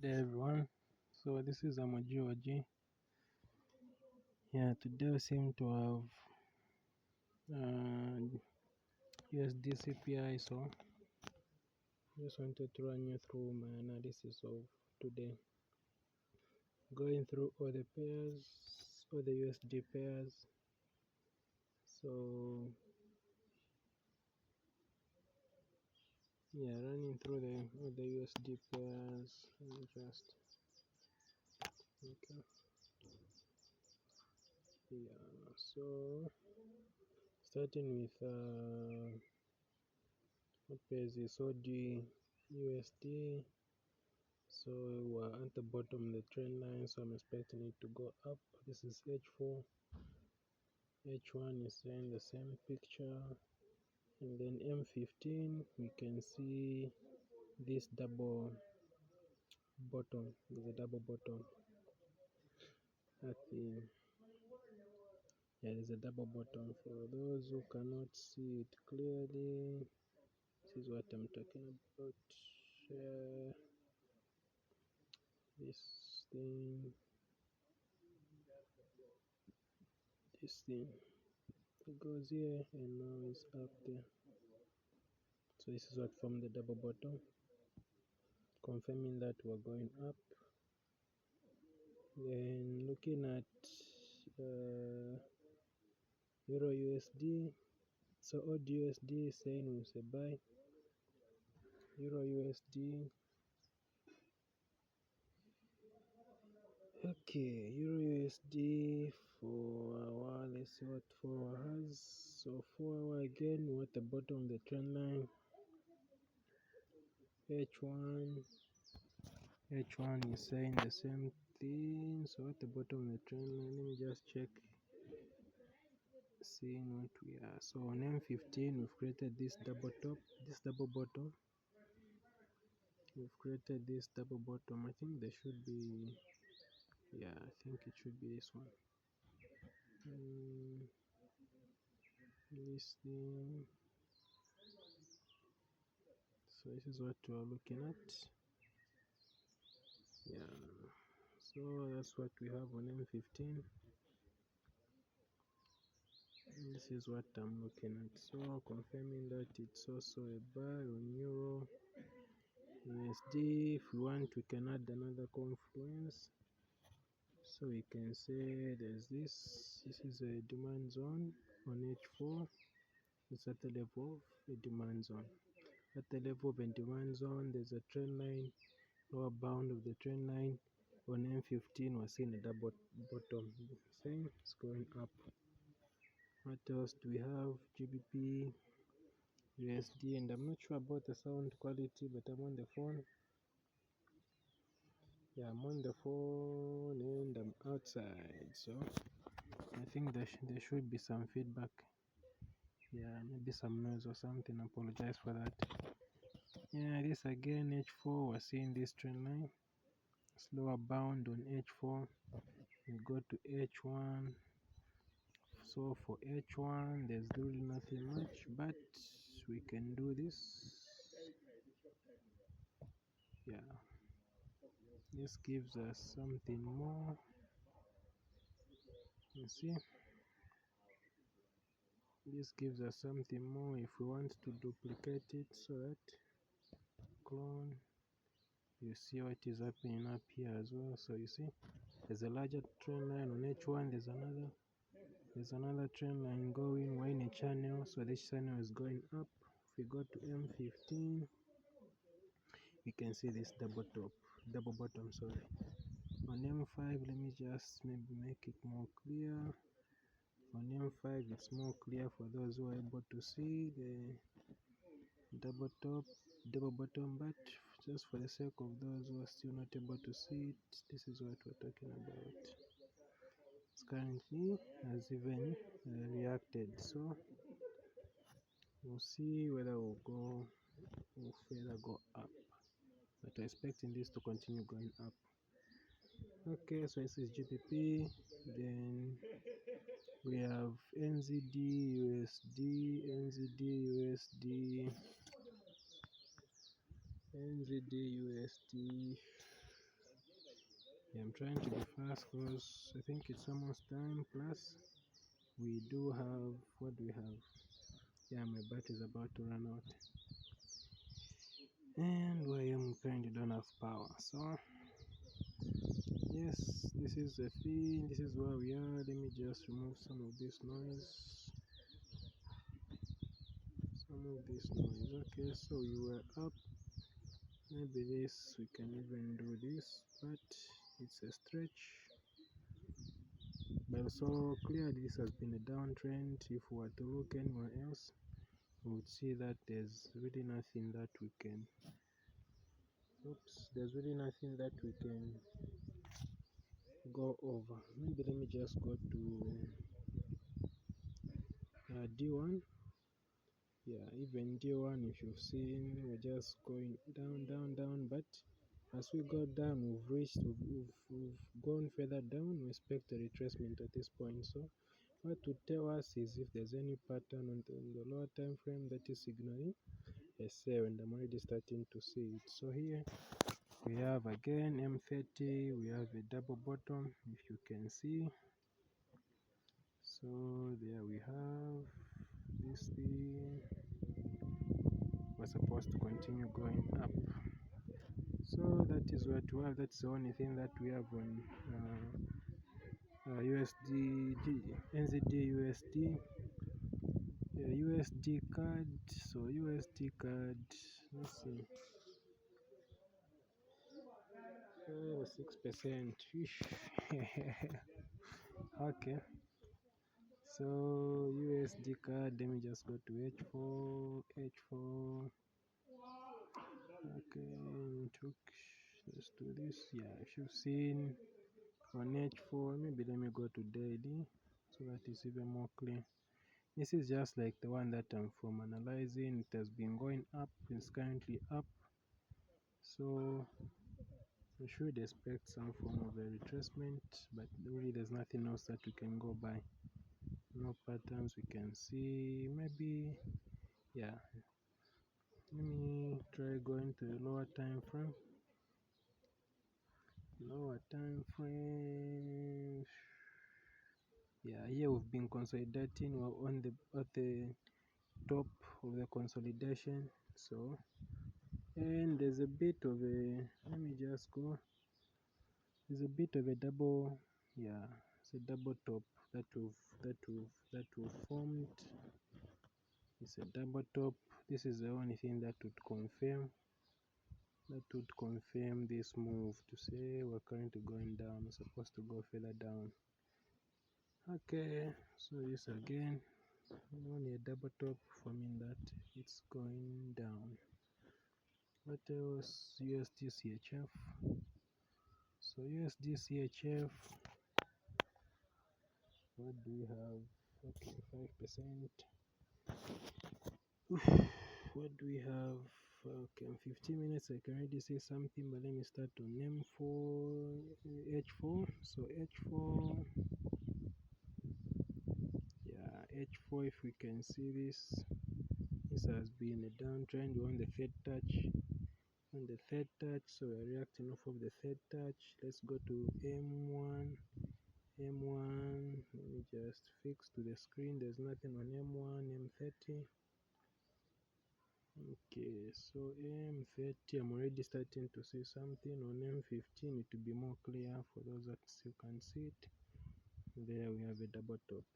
Good day everyone. So this is Amo-G. Yeah, today we seem to have USD Cpi, so just wanted to run you through my analysis of today, going through all the pairs, all the USD pairs. So yeah, running through all the USD pairs. Let me just okay. Yeah, so starting with what pairs is OG USD. So we're at the bottom of the trend line, so I'm expecting it to go up. This is H4. H1 is in the same picture, and then M15 we can see this double bottom. There's a double bottom at the there's a double bottom. For those who cannot see it clearly, this is what I'm talking about. This thing, it goes here and now it's up there. So this is what formed the double bottom, confirming that we're going up. Then looking at Euro USD, so odd USD is saying we say buy. Euro USD, okay, Euro USD for a while. Let's see what 4 hour has. So 4 hour again, we're at the bottom of the trend line. H1 is saying the same thing. So at the bottom of the trend line, let me just check, seeing what we are. So on M15 we've created this double top, this double bottom. We've created this double bottom. I think there should be, yeah, I think it should be this one. This thing. So this is what we're looking at. Yeah, so that's what we have on M15. This is what I'm looking at. So confirming that it's also a buy on Euro USD. If we want, we can add another confluence. So we can say there's this is a demand zone on H4. It's at the level of a demand zone. At the level of a demand zone, there's a trend line, lower bound of the trend line. On M15, we're seeing a double bottom. Same, it's going up. What else do we have? GBP, USD, and I'm not sure about the sound quality, but I'm on the phone. Yeah, I'm on the phone and I'm outside, so I think there should be some feedback. Yeah, maybe some noise or something. I apologize for that. Yeah, this again, H4, we're seeing this trend line, slower bound on H4. We go to H1. So for H1, there's really nothing much, but we can do this. Yeah, this gives us something more. You see, this gives us something more if we want to duplicate it. So that clone, you see what is happening up here as well. So you see there's a larger trend line on H1. There's another trend line going. We're in a channel, so this channel is going up. If we go to M15, you can see this double bottom, sorry. On M5, let me just maybe make it more clear. On M5, it's more clear for those who are able to see the double bottom, but just for the sake of those who are still not able to see it, this is what we're talking about. It's currently has even reacted, so we'll see whether we'll further go up, but we're expecting this to continue going up. Okay, so this is GBP. Then we have NZD USD, NZD USD, NZD USD. Yeah, I'm trying to be fast because I think it's almost time. Plus, we do have, what do we have? Yeah, my battery is about to run out, and where I am currently don't have power. So yes, this is the thing. This is where we are. Let me just remove some of this noise. Okay, so we were up. Maybe this we can even do this, but it's a stretch. But so clearly this has been a downtrend. If we were to look anywhere else, we would see that there's really nothing that we can go over. Maybe let me just go to D1. Yeah, even D1, if you've seen, we're just going down, but as we go down, we've gone further down. We expect a retracement at this point. So what to tell us is if there's any pattern on the lower time frame that is signaling a sell, and I'm already starting to see it. So here we have again M30, we have a double bottom, if you can see. So there we have this thing. We're supposed to continue going up. So that is what we have. That's the only thing that we have on USD, NZD, USD, USD card. So USD card, let's see, 6%. Okay. So USD card, let me just go to H4. Okay, let's do this. Yeah, if you've seen on H4, maybe let me go to daily so that it's even more clear. This is just like the one that I'm from analyzing. It has been going up, it's currently up, so we should expect some form of a retracement, but really there's nothing else that we can go by. No patterns we can see. Maybe, yeah, let me try going to the lower time frame. Yeah, here we've been consolidating. We're on at the top of the consolidation. So, and there's a bit of a, let me just go, there's a bit of a double, yeah, it's a double top that we've formed. It's a double top. This is the only thing that would confirm this move, to say we're currently going down. We're supposed to go further down. Okay, so this again, only a double top forming that it's going down. What else? USD CHF. So USD CHF, what do we have? Okay, 5%. What do we have? Okay, in 15 minutes I can already say something, but let me start on M4, H4. So H4, yeah, H4, if we can see this has been a downtrend. We're on the third touch. So we're reacting off of the third touch. Let's go to M1. Let me just fix to the screen. There's nothing on M1, M30. Okay, so M30, I'm already starting to see something. On M15, it will be more clear for those that still can see it. There we have a double top.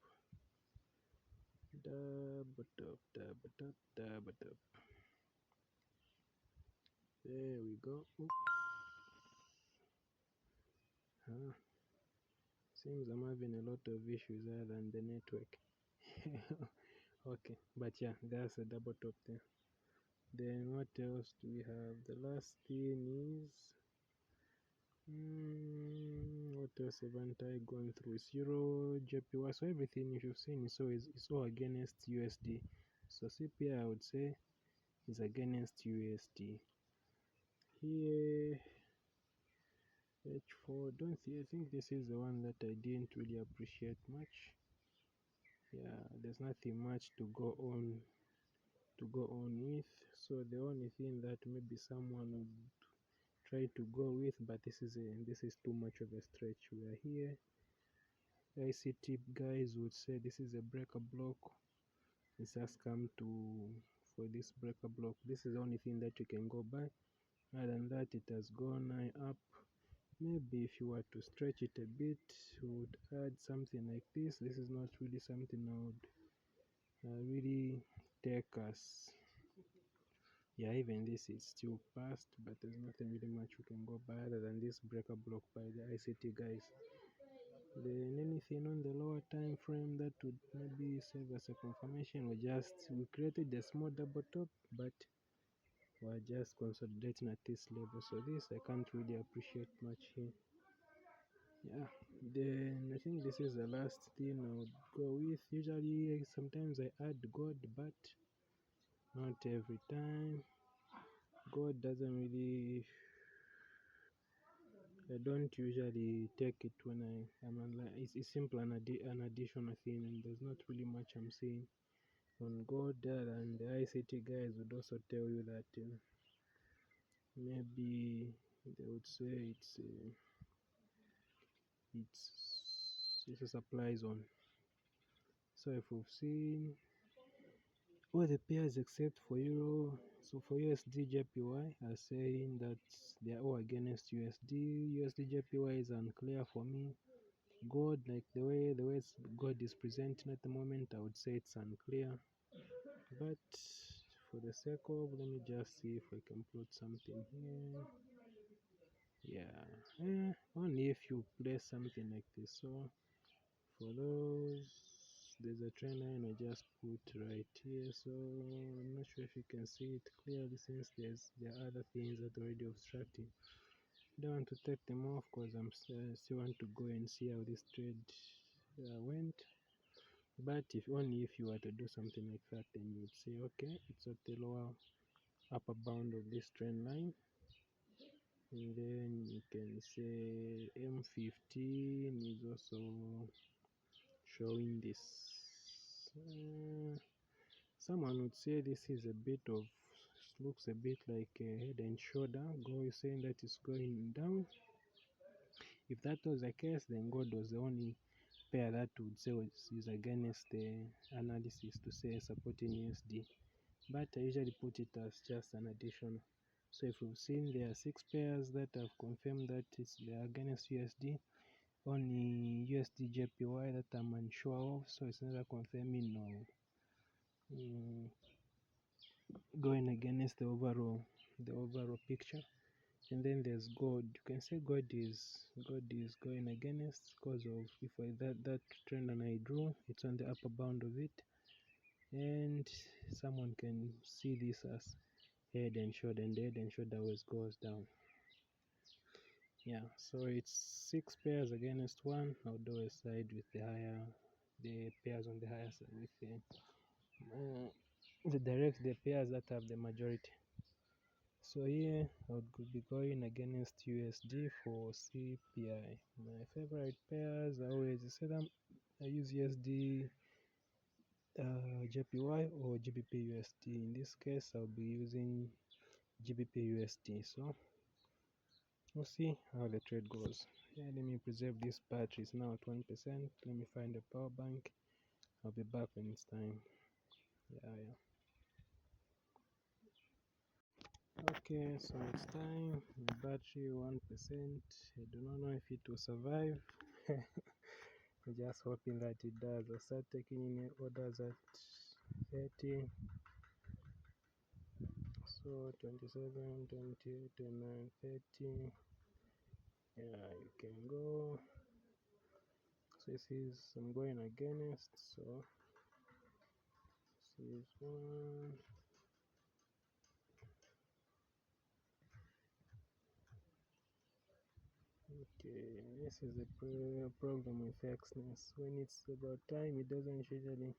There we go. Seems I'm having a lot of issues other than the network. Okay, but yeah, there's a double top there. Then what else do we have? The last thing is what else haven't I gone through? It's Euro, JPY. So everything you've seen is all against USD. So CPI, I would say, is against USD. Here H4, I think this is the one that I didn't really appreciate much. Yeah, there's nothing much to go on with. So the only thing that maybe someone would try to go with, but this is too much of a stretch. We are here. ICT guys would say this is a breaker block. It's just come to for this breaker block. This is the only thing that you can go by. Other than that, it has gone up. Maybe if you were to stretch it a bit, you would add something like this. This is not really something I would really take as, yeah, even this is still past, but there's nothing really much we can go by other than this breaker block by the ICT guys. Then anything on the lower time frame that would maybe serve as a confirmation, we created a small double top, but we're just consolidating at this level, so this I can't really appreciate much here. Yeah, then I think this is the last thing I would go with. Usually sometimes I add gold, but not every time. Gold doesn't really, I don't usually take it when I'm like, it's simply an additional thing, and there's not really much I'm seeing on gold there. And the ICT guys would also tell you that maybe they would say it's a supply zone. So if we've seen all the pairs except for euro, so for USD JPY are saying that they are all against USD. USD JPY is unclear for me. Gold, like the way gold is presenting at the moment, I would say it's unclear. But for the sake of, let me just see if we can plot something here. Yeah, only if you place something like this. So for those, there's a trend line I just put right here, so I'm not sure if you can see it clearly since there are other things that are already obstructing. Don't want to take them off because I'm still want to go and see how this trade went. But only if you were to do something like that, then you would say, okay, it's at the lower upper bound of this trend line, and then you can say M15 is also showing this. Someone would say this is a bit of, looks a bit like a head and shoulder. Gold is saying that it's going down. If that was the case, then gold was the only pair that would say is against the analysis to say supporting USD. But I usually put it as just an additional. So if we've seen there are 6 pairs that have confirmed that they are against USD, only USD JPY that I'm unsure of, so it's neither confirming nor going against the overall picture. And then there's gold. You can say gold is going against because of that trend and I drew, it's on the upper bound of it, and someone can see this as head and shoulder, and the head and shoulder always goes down. Yeah, so it's 6 pairs against 1. I'll do a side with the pairs on the higher side with the pairs that have the majority. So here I would be going against USD for CPI. My favorite pairs I always say them. I use USD JPY or GBP USD. In this case, I'll be using GBP USD. So we'll see how the trade goes. Yeah, let me preserve this battery. It's now at 1%. Let me find a power bank. I'll be back when it's time. Yeah. Okay, so it's time. The battery 1%. I do not know if it will survive. I'm just hoping that it does. I'll start taking in orders at 30. So 27, 28, 29, 30. Yeah, you can go. So this is, I'm going against. So this is 1. Okay, this is the problem with Xness. When it's about time, it doesn't usually,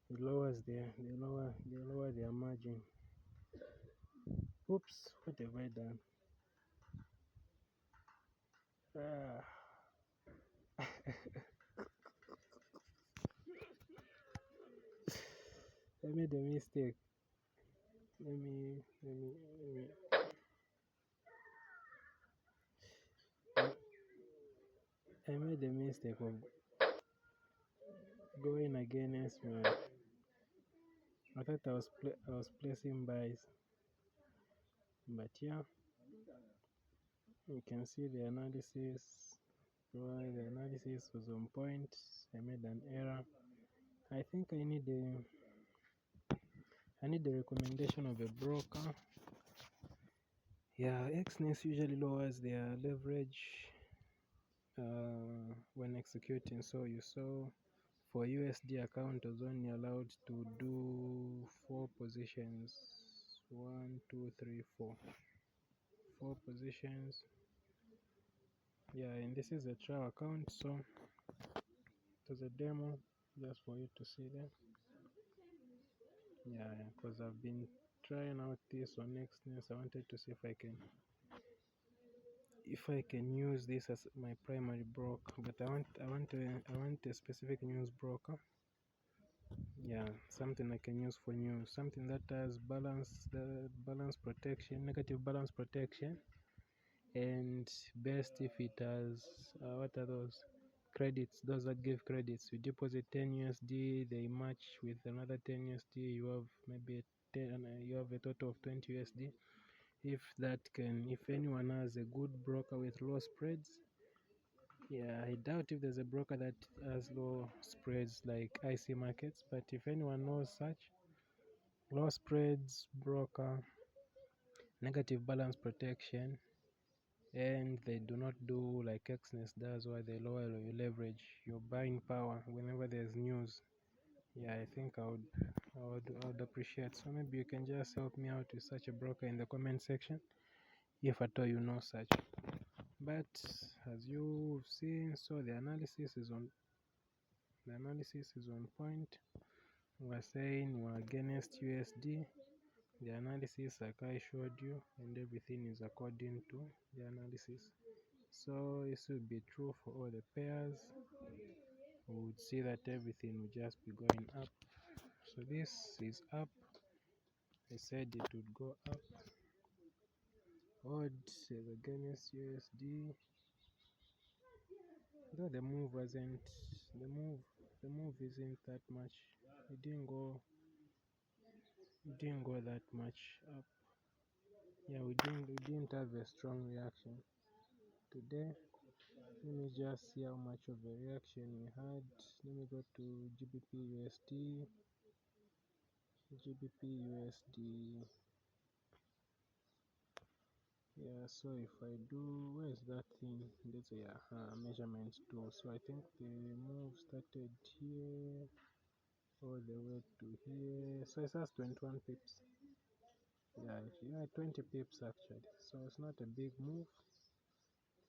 it lowers they lower their margin. Oops, what have I done? I made a mistake. Let me I made the mistake of going against my. I thought I was placing buys, but yeah, you can see the analysis. Why the analysis was on point. I made an error. I think I need the recommendation of a broker. Yeah, Xness usually lowers their leverage when executing. So you saw for USD account was only allowed to do 4 positions. 1, 2, 3, 4. 4 positions. Yeah, and this is a trial account, so it was a demo just for you to see them. Yeah, because I've been trying out this on Xness. I wanted to see if I can use this as my primary broker, but I want a specific news broker. Yeah, something I can use for news, something that has balance protection, negative balance protection, and best if it has what are those credits, those that give credits. You deposit 10 USD, they match with another 10 USD, you have maybe 10, you have a total of 20 USD. If anyone has a good broker with low spreads, yeah, I doubt if there's a broker that has low spreads like IC markets, but if anyone knows such low spreads broker, negative balance protection, and they do not do like Xness does, why they lower your leverage, your buying power whenever there's news. Yeah, I think I would appreciate. So maybe you can just help me out with such a broker in the comment section, if at all you know such. But as you've seen, so the analysis is on point. We're saying we're against USD. The analysis like I showed you, and everything is according to the analysis. So this would be true for all the pairs. We would see that everything would just be going up. So this is up. I said it would go up. Odd is against USD. Though the move isn't that much. It didn't go that much up. Yeah, we didn't have a strong reaction today. Let me just see how much of a reaction we had. Let me go to GBP USD. Yeah, so if I do, where's that thing? Let's say measurement tool. So I think the move started here all the way to here. So it has 21 pips. Yeah, 20 pips actually. So it's not a big move.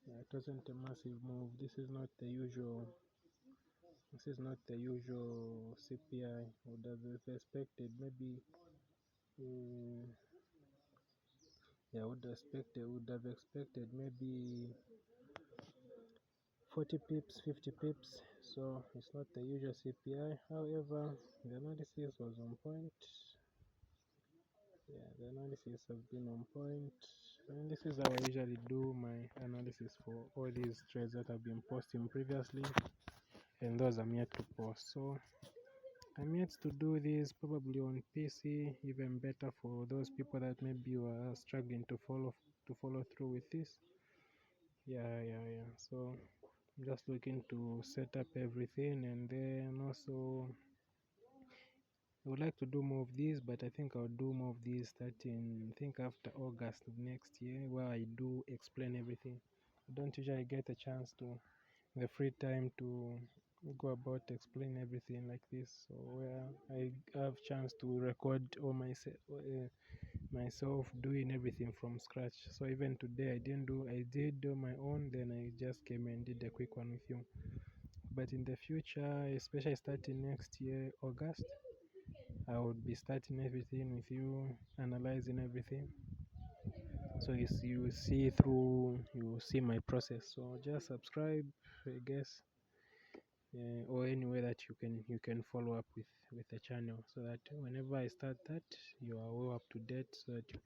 Yeah, it wasn't a massive move. This is not the usual CPI. Would have expected maybe would have expected maybe 40 pips, 50 pips. So it's not the usual CPI. However, the analysis was on point. Yeah, the analysis has been on point, and this is how I usually do my analysis for all these trades that I've been posting previously, and those I'm yet to post. So I'm yet to do this probably on PC, even better for those people that maybe were struggling to follow through with this. Yeah. So I'm just looking to set up everything, and then also I would like to do more of these, but I think I'll do more of these starting, I think after August of next year, where I do explain everything. I don't usually get a chance to, the free time to go about explain everything like this. So where I have chance to record all myself doing everything from scratch. So even today I did do my own, then I just came and did a quick one with you. But in the future, especially starting next year, August, I would be starting everything with you, analyzing everything. So you see my process. So just subscribe, I guess, or any way that you can follow up with the channel, so that whenever I start that, you are well up to date, so that you